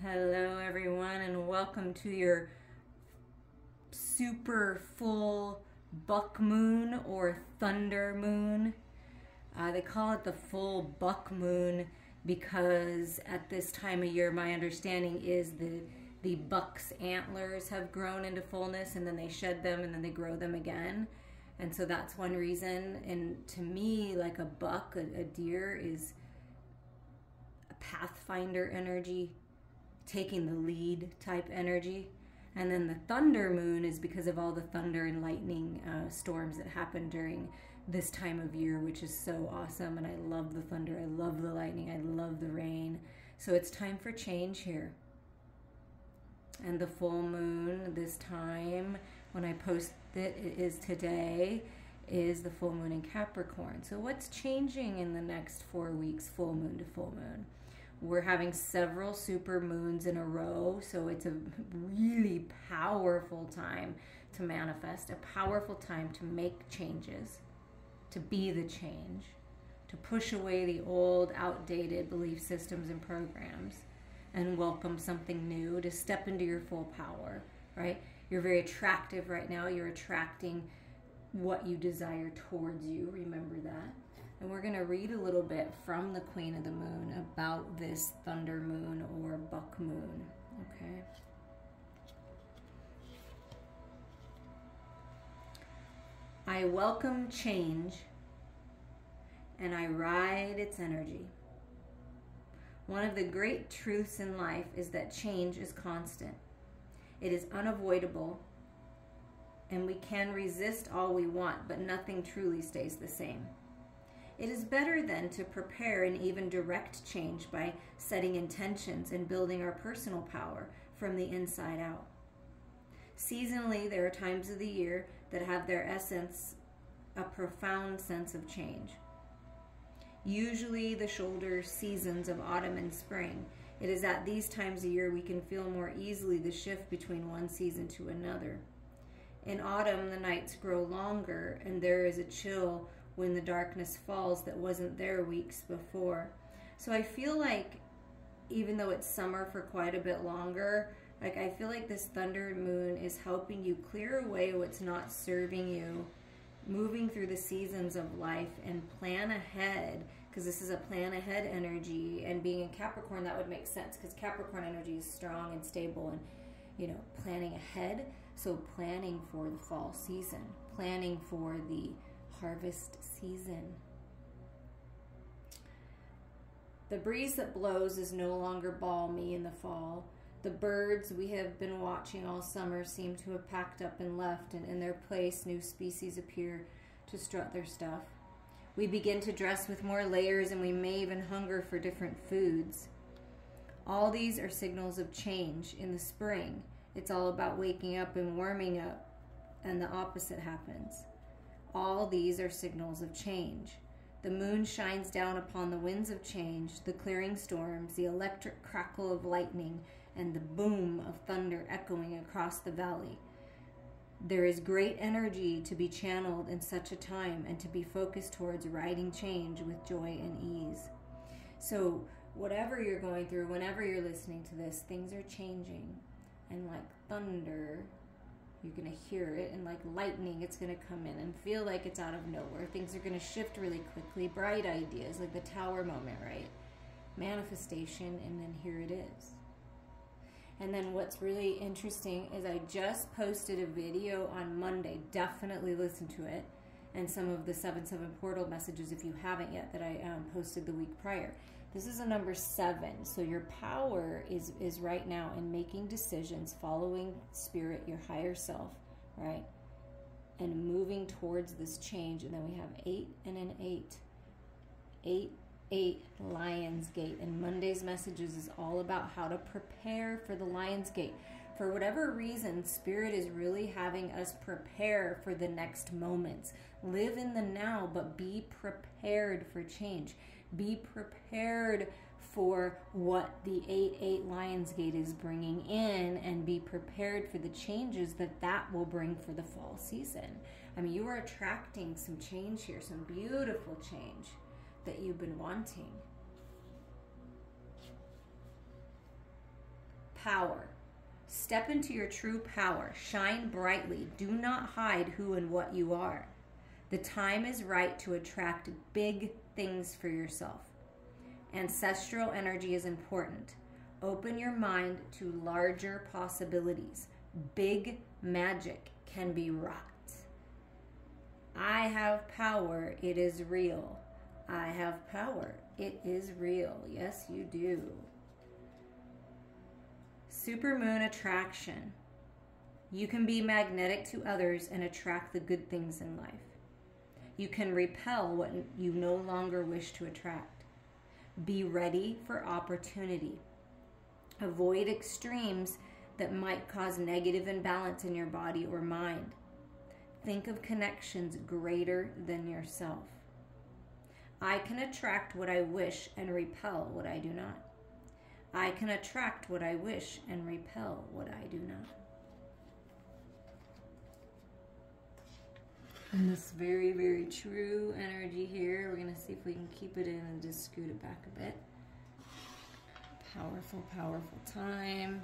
Hello, everyone, and welcome to your super full buck moon or thunder moon. They call it the full buck moon because at this time of year, my understanding is the buck's antlers have grown into fullness, and then they shed them and then they grow them again. And so that's one reason. And to me, like a buck, a deer is a pathfinder energy, taking the lead type energy. And then the thunder moon is because of all the thunder and lightning storms that happen during this time of year, which is so awesome. And I love the thunder, I love the lightning, I love the rain. So it's time for change here. And the full moon this time, when I post it is today, is the full moon in Capricorn. So what's changing in the next 4 weeks, full moon to full moon? We're having several super moons in a row, so it's a really powerful time to manifest, a powerful time to make changes, to be the change, to push away the old, outdated belief systems and programs and welcome something new, to step into your full power, right? You're very attractive right now. You're attracting what you desire towards you. Remember that. And we're going to read a little bit from the Queen of the Moon about this thunder moon or buck moon, okay? I welcome change and I ride its energy. One of the great truths in life is that change is constant. It is unavoidable, and we can resist all we want, but nothing truly stays the same. It is better then to prepare and even direct change by setting intentions and building our personal power from the inside out. Seasonally, there are times of the year that have their essence a profound sense of change. Usually the shoulder seasons of autumn and spring. It is at these times of year we can feel more easily the shift between one season to another. In autumn, the nights grow longer and there is a chill when the darkness falls that wasn't there weeks before. So I feel like even though it's summer for quite a bit longer, like I feel like this thunder moon is helping you clear away what's not serving you, moving through the seasons of life and plan ahead, because this is a plan ahead energy, and being in Capricorn, that would make sense because Capricorn energy is strong and stable and, you know, planning ahead. So planning for the fall season, planning for the harvest season. The breeze that blows is no longer balmy in the fall. The birds we have been watching all summer seem to have packed up and left, and in their place new species appear to strut their stuff. We begin to dress with more layers, and we may even hunger for different foods. All these are signals of change. In the spring, it's all about waking up and warming up, and the opposite happens. All these are signals of change. The moon shines down upon the winds of change, the clearing storms, the electric crackle of lightning, and the boom of thunder echoing across the valley. There is great energy to be channeled in such a time and to be focused towards riding change with joy and ease. So whatever you're going through, whenever you're listening to this, things are changing. And like thunder, you're going to hear it, and like lightning, it's going to come in and feel like it's out of nowhere. Things are going to shift really quickly. Bright ideas, like the tower moment, right? Manifestation, and then here it is. And then what's really interesting is I just posted a video on Monday. Definitely listen to it. And some of the 7/7 portal messages, if you haven't yet, that I posted the week prior. This is a number 7. So your power is right now in making decisions, following spirit, your higher self, right? And moving towards this change. And then we have 8 and an 8. 8 Lion's Gate, and Monday's messages is all about how to prepare for the Lion's Gate. For whatever reason, Spirit is really having us prepare for the next moments. Live in the now, but be prepared for change. Be prepared for what the 8/8 Lion's Gate is bringing in, and be prepared for the changes that will bring for the fall season. I mean, you are attracting some change here, some beautiful change that you've been wanting. power. Step into your true power. Shine brightly. Do not hide who and what you are. The time is right to attract big things for yourself. Ancestral energy is important. Open your mind to larger possibilities. Big magic can be wrought. I have power. It is real. I have power. It is real. Yes, you do. Supermoon attraction. You can be magnetic to others and attract the good things in life. You can repel what you no longer wish to attract. Be ready for opportunity. Avoid extremes that might cause negative imbalance in your body or mind. Think of connections greater than yourself. I can attract what I wish and repel what I do not. I can attract what I wish and repel what I do not. And this very, very true energy here, we're going to see if we can keep it in and just scoot it back a bit. Powerful, powerful time.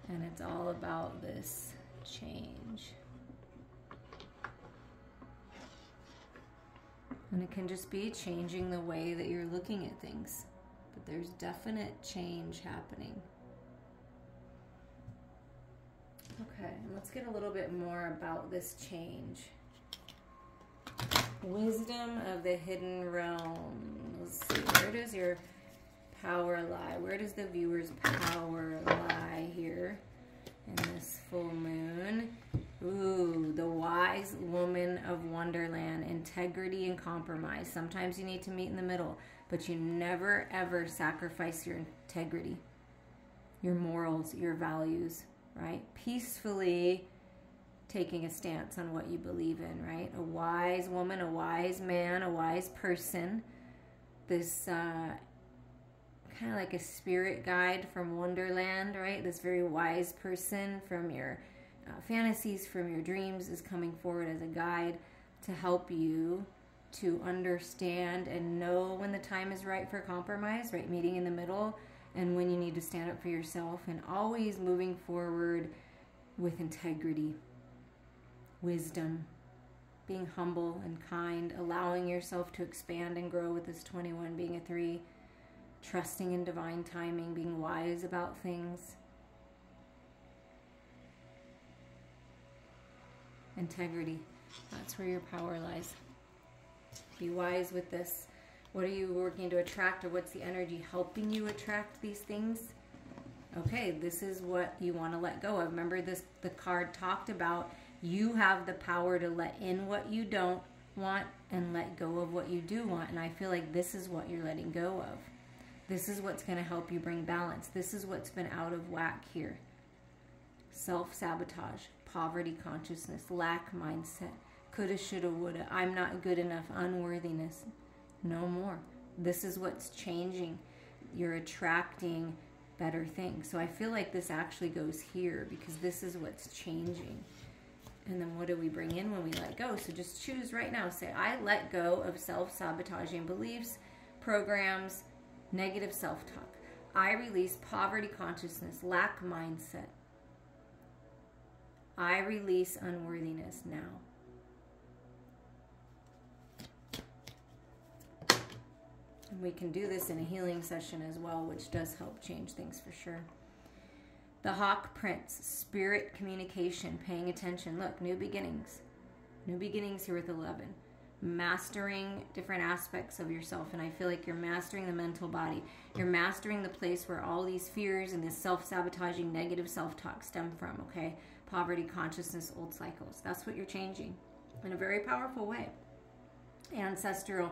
And it's all about this change. And it can just be changing the way that you're looking at things. But there's definite change happening. Okay, let's get a little bit more about this change. Wisdom of the hidden realm. Let's see, where does your power lie? Where does the viewer's power lie here in this full moon? Ooh, the wise woman of Wonderland. Integrity and compromise. Sometimes you need to meet in the middle, but you never ever sacrifice your integrity, your morals, your values, right? Peacefully taking a stance on what you believe in, right? A wise woman, a wise man, a wise person. This kind of like a spirit guide from Wonderland, right? This very wise person from your fantasies, from your dreams, is coming forward as a guide to help you to understand and know when the time is right for compromise, right? Meeting in the middle, and when you need to stand up for yourself, and always moving forward with integrity, wisdom, being humble and kind, allowing yourself to expand and grow with this 21 being a 3, trusting in divine timing, being wise about things. Integrity, that's where your power lies. Be wise with this. What are you working to attract, or what's the energy helping you attract these things? Okay, this is what you want to let go of. Remember this, the card talked about you have the power to let in what you don't want and let go of what you do want. And I feel like this is what you're letting go of. This is what's going to help you bring balance. This is what's been out of whack here. Self-sabotage, poverty consciousness, lack mindset, coulda, shoulda, woulda, I'm not good enough, unworthiness. No more. This is what's changing. You're attracting better things. So I feel like this actually goes here because this is what's changing. And then what do we bring in when we let go? So just choose right now. Say, I let go of self-sabotaging beliefs, programs, negative self-talk. I release poverty consciousness, lack mindset. I release unworthiness now. And we can do this in a healing session as well, which does help change things for sure. The Hawk Prince, spirit communication, paying attention. Look, new beginnings. New beginnings here with 11. Mastering different aspects of yourself. And I feel like you're mastering the mental body. You're mastering the place where all these fears and this self-sabotaging negative self-talk stem from, okay? Poverty, consciousness, old cycles. That's what you're changing in a very powerful way. Ancestral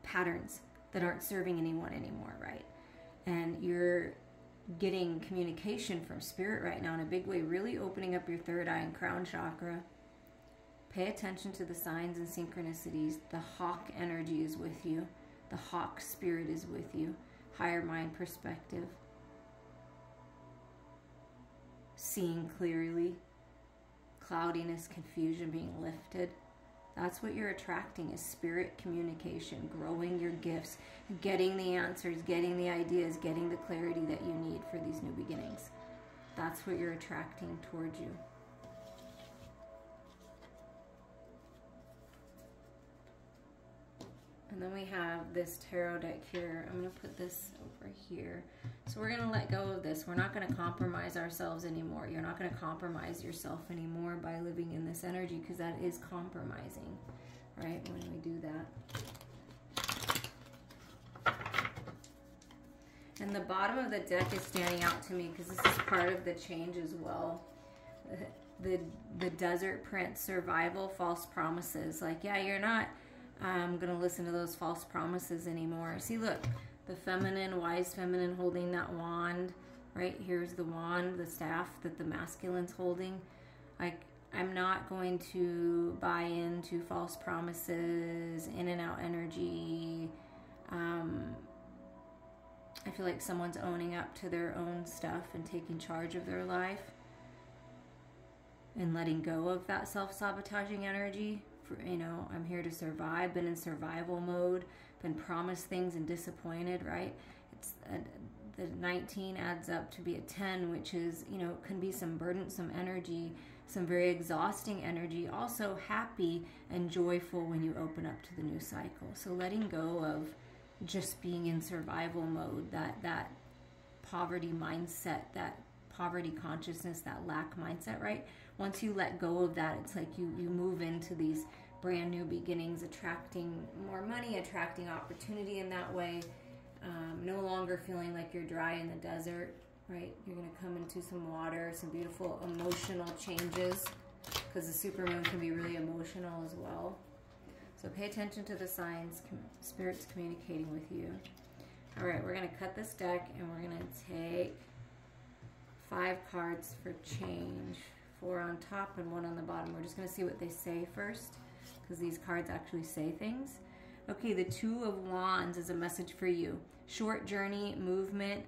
patterns that aren't serving anyone anymore, right? And you're getting communication from spirit right now in a big way, really opening up your third eye and crown chakra. Pay attention to the signs and synchronicities. The hawk energy is with you. The hawk spirit is with you. Higher mind perspective. Seeing clearly. Cloudiness, confusion being lifted. That's what you're attracting, is spirit communication, growing your gifts, getting the answers, getting the ideas, getting the clarity that you need for these new beginnings. That's what you're attracting towards you. And then we have this tarot deck here. I'm going to put this over here. So we're going to let go of this. We're not going to compromise ourselves anymore. You're not going to compromise yourself anymore by living in this energy, because that is compromising, right? When we do that. And the bottom of the deck is standing out to me because this is part of the change as well. The Desert Prince, survival, false promises. Like, yeah, you're not going to listen to those false promises anymore. See, look, the feminine, wise feminine holding that wand, right? Here's the wand, the staff that the masculine's holding. Like, I'm not going to buy into false promises, in and out energy. I feel like someone's owning up to their own stuff and taking charge of their life and letting go of that self-sabotaging energy. You know, I'm here to survive, been in survival mode, been promised things and disappointed, right? It's the 19 adds up to be a 10, which is, you know, can be some burdensome energy, some very exhausting energy, also happy and joyful when you open up to the new cycle. So letting go of just being in survival mode, that poverty mindset, that poverty consciousness, that lack mindset, right? Once you let go of that, it's like you move into these brand new beginnings, attracting more money, attracting opportunity in that way. No longer feeling like you're dry in the desert, right? You're going to come into some water, some beautiful emotional changes, because the supermoon can be really emotional as well. So pay attention to the signs, Spirit's communicating with you. All right, we're going to cut this deck and we're going to take 5 cards for change. 4 on top and 1 on the bottom. We're just going to see what they say first, because these cards actually say things. Okay, the 2 of Wands is a message for you. Short journey, movement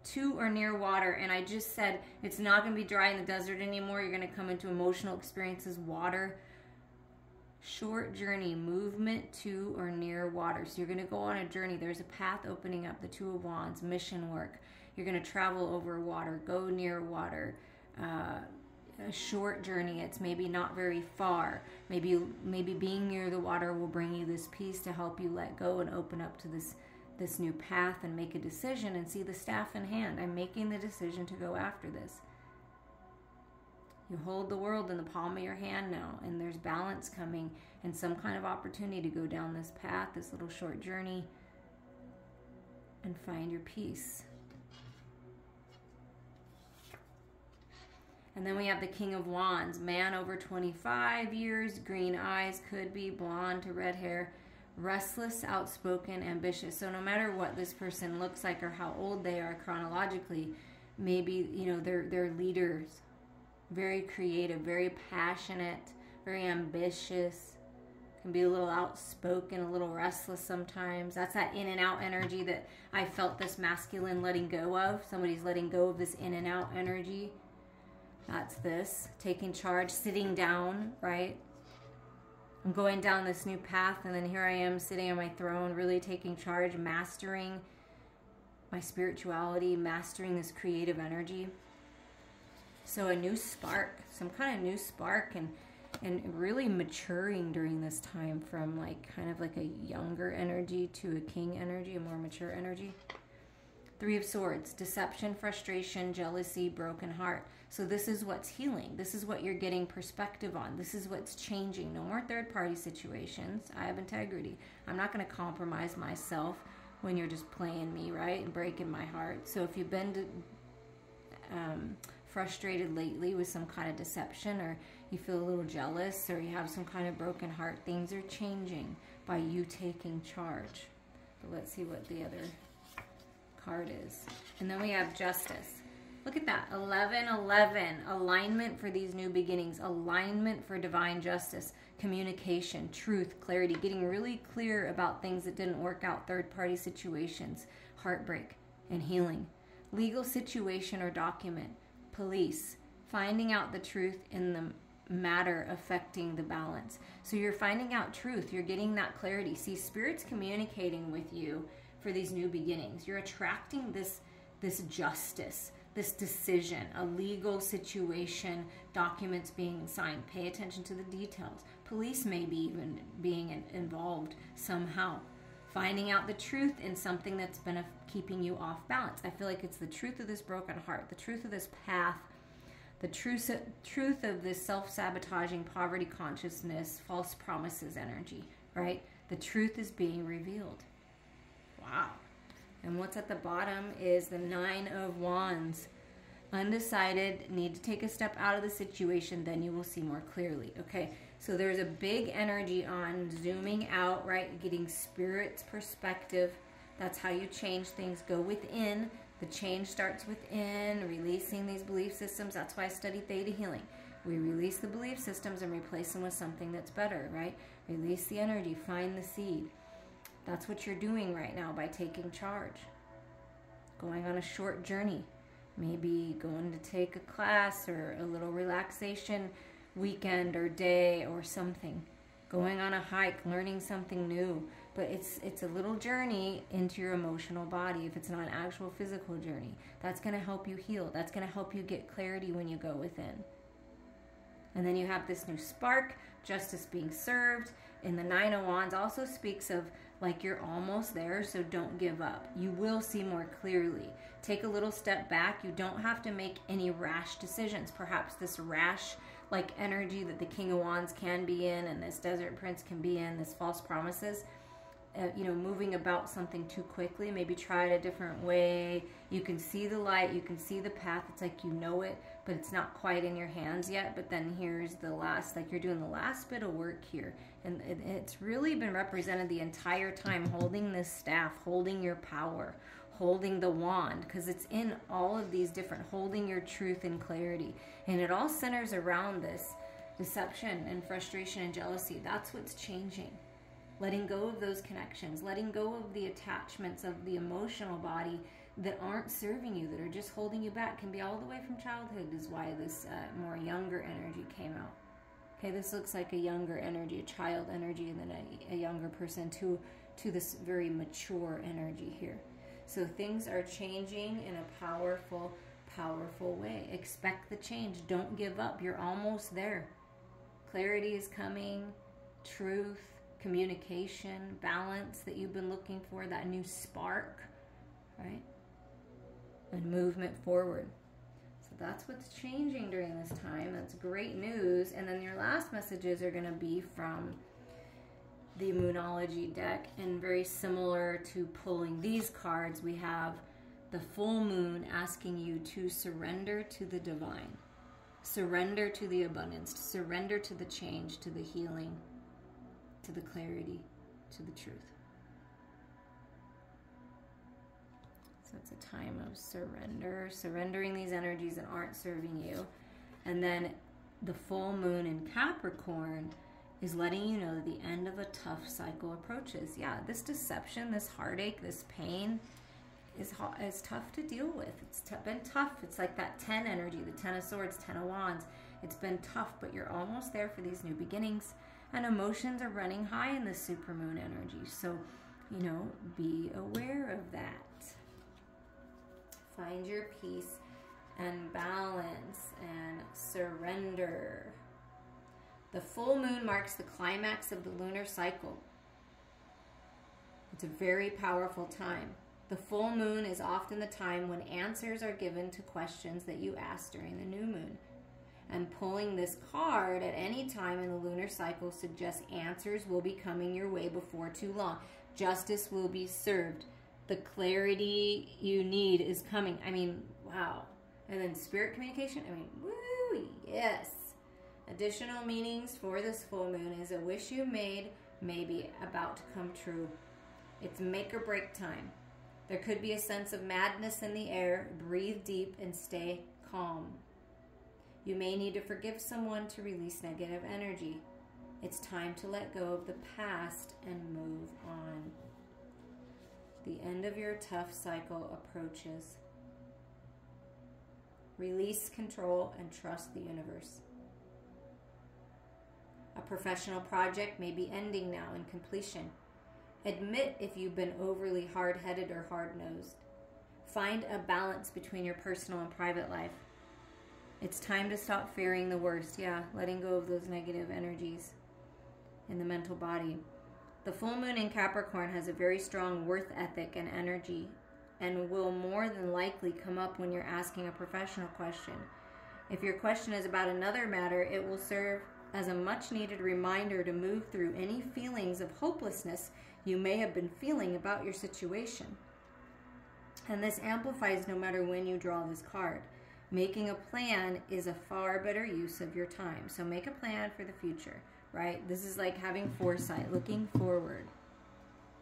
to or near water. And I just said it's not going to be dry in the desert anymore. You're going to come into emotional experiences, water. Short journey, movement to or near water. So you're going to go on a journey. There's a path opening up, the 2 of Wands, mission work. You're going to travel over water, go near water. A short journey, it's maybe not very far. Maybe being near the water will bring you this peace to help you let go and open up to this new path and make a decision and see the staff in hand. I'm making the decision to go after this. You hold the world in the palm of your hand now, and there's balance coming and some kind of opportunity to go down this path, this little short journey, and find your peace. And then we have the King of Wands, man over 25 years, green eyes, could be blonde to red hair, restless, outspoken, ambitious. So no matter what this person looks like or how old they are chronologically, maybe, you know, they're leaders, very creative, very passionate, very ambitious, can be a little outspoken, a little restless sometimes. That's that in and out energy that I felt this masculine letting go of. Somebody's letting go of this in and out energy. That's this, taking charge, sitting down, right? I'm going down this new path, and then here I am sitting on my throne, really taking charge, mastering my spirituality, mastering this creative energy. So a new spark, some kind of new spark, and really maturing during this time from like kind of like a younger energy to a king energy, a more mature energy. 3 of Swords, deception, frustration, jealousy, broken heart. So this is what's healing. This is what you're getting perspective on. This is what's changing. No more third-party situations. I have integrity. I'm not going to compromise myself when you're just playing me, right, and breaking my heart. So if you've been frustrated lately with some kind of deception, or you feel a little jealous, or you have some kind of broken heart, things are changing by you taking charge. But let's see what the other card is. And then we have Justice. Look at that, 11-11, alignment for these new beginnings, alignment for divine justice, communication, truth, clarity, getting really clear about things that didn't work out, third-party situations, heartbreak, and healing. Legal situation or document, police, finding out the truth in the matter affecting the balance. So you're finding out truth. You're getting that clarity. See, Spirit's communicating with you for these new beginnings. You're attracting this justice, this decision, a legal situation, documents being signed. Pay attention to the details. Police may be even being involved somehow. Finding out the truth in something that's been keeping you off balance. I feel like it's the truth of this broken heart, the truth of this path, the truth of this self-sabotaging poverty consciousness, false promises energy, right? The truth is being revealed. Wow. And what's at the bottom is the 9 of Wands. Undecided, need to take a step out of the situation, then you will see more clearly. Okay, so there's a big energy on zooming out, right? Getting Spirit's perspective. That's how you change things. Go within. The change starts within, releasing these belief systems. That's why I study Theta Healing. We release the belief systems and replace them with something that's better, right? Release the energy, find the seed. That's what you're doing right now by taking charge. Going on a short journey. Maybe going to take a class or a little relaxation weekend or day or something. Going on a hike, learning something new. But it's a little journey into your emotional body. If it's not an actual physical journey, that's going to help you heal. That's going to help you get clarity when you go within. And then you have this new spark, justice being served. And the 9 of Wands also speaks of like you're almost there, so don't give up. You will see more clearly. Take a little step back. You don't have to make any rash decisions. Perhaps this rash like energy that the King of Wands can be in and this Desert Prince can be in, this false promises, moving about something too quickly. Maybe try it a different way. You can see the light, you can see the path. It's like you know it, but it's not quite in your hands yet. But then here's the last, like you're doing the last bit of work here. And it's really been represented the entire time, holding this staff, holding your power, holding the wand, because it's in all of these different, holding your truth and clarity. And it all centers around this deception and frustration and jealousy. That's what's changing. Letting go of those connections, letting go of the attachments of the emotional body that aren't serving you, that are just holding you back, can be all the way from childhood, is why this more younger energy came out. Okay, this looks like a younger energy, a child energy, and then a younger person to this very mature energy here. So things are changing in a powerful, powerful way. Expect the change. Don't give up. You're almost there. Clarity is coming, truth, communication, balance that you've been looking for, that new spark, right? And movement forward. So that's what's changing during this time. That's great news. And then your last messages are going to be from the Moonology deck, and very similar to pulling these cards, we have the full moon asking you to surrender to the divine, surrender to the abundance, surrender to the change, to the healing, to the clarity, to the truth. So it's a time of surrender, surrendering these energies that aren't serving you. And then the full moon in Capricorn is letting you know that the end of a tough cycle approaches. Yeah, this deception, this heartache, this pain is tough to deal with. It's been tough. It's like that 10 energy, the 10 of Swords, 10 of Wands. It's been tough, but you're almost there for these new beginnings. And emotions are running high in the supermoon energy. So, be aware of that. Find your peace and balance and surrender. The full moon marks the climax of the lunar cycle. It's a very powerful time. The full moon is often the time when answers are given to questions that you asked during the new moon. And pulling this card at any time in the lunar cycle suggests answers will be coming your way before too long. Justice will be served. The clarity you need is coming. I mean, wow. And then spirit communication. I mean, woo, yes. Additional meanings for this full moon is a wish you made may be about to come true. It's make or break time. There could be a sense of madness in the air. Breathe deep and stay calm. You may need to forgive someone to release negative energy. It's time to let go of the past and move on. The end of your tough cycle approaches. Release control and trust the universe. A professional project may be ending now in completion. Admit if you've been overly hard-headed or hard-nosed. Find a balance between your personal and private life. It's time to stop fearing the worst. Yeah, letting go of those negative energies in the mental body. The full moon in Capricorn has a very strong worth ethic and energy, and will more than likely come up when you're asking a professional question. If your question is about another matter, it will serve as a much-needed reminder to move through any feelings of hopelessness you may have been feeling about your situation. And this amplifies no matter when you draw this card. Making a plan is a far better use of your time. So make a plan for the future, right? This is like having foresight, looking forward.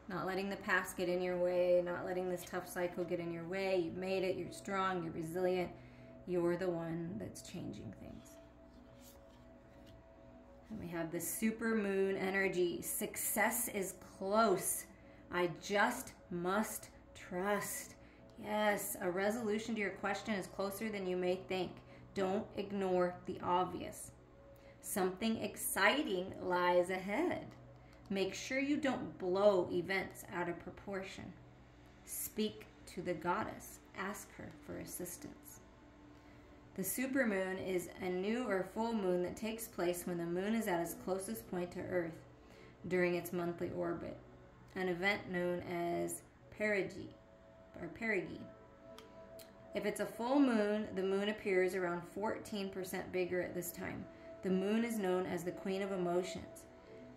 Not letting the past get in your way, not letting this tough cycle get in your way. You've made it, you're strong, you're resilient. You're the one that's changing things. And we have the super moon energy. Success is close. I just must trust. Yes, a resolution to your question is closer than you may think. Don't ignore the obvious. Something exciting lies ahead. Make sure you don't blow events out of proportion. Speak to the goddess. Ask her for assistance. The supermoon is a new or full moon that takes place when the moon is at its closest point to Earth during its monthly orbit, an event known as perigee. If it's a full moon, the moon appears around 14% bigger at this time. The moon is known as the Queen of Emotions.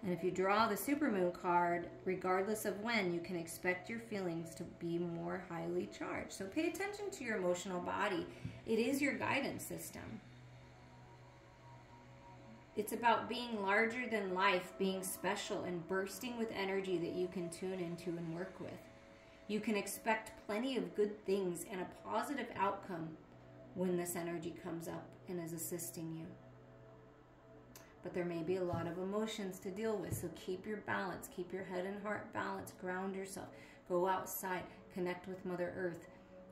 And if you draw the supermoon card, regardless of when, you can expect your feelings to be more highly charged. So pay attention to your emotional body. It is your guidance system. It's about being larger than life, being special, and bursting with energy that you can tune into and work with. You can expect plenty of good things and a positive outcome when this energy comes up and is assisting you. But there may be a lot of emotions to deal with, so keep your balance, keep your head and heart balanced, ground yourself, go outside, connect with Mother Earth.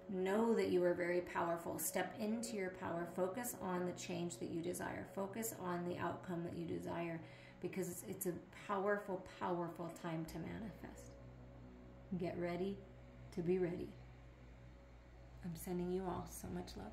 Know that you are very powerful. Step into your power. Focus on the change that you desire. Focus on the outcome that you desire, because it's a powerful, powerful time to manifest. Get ready to be ready. I'm sending you all so much love.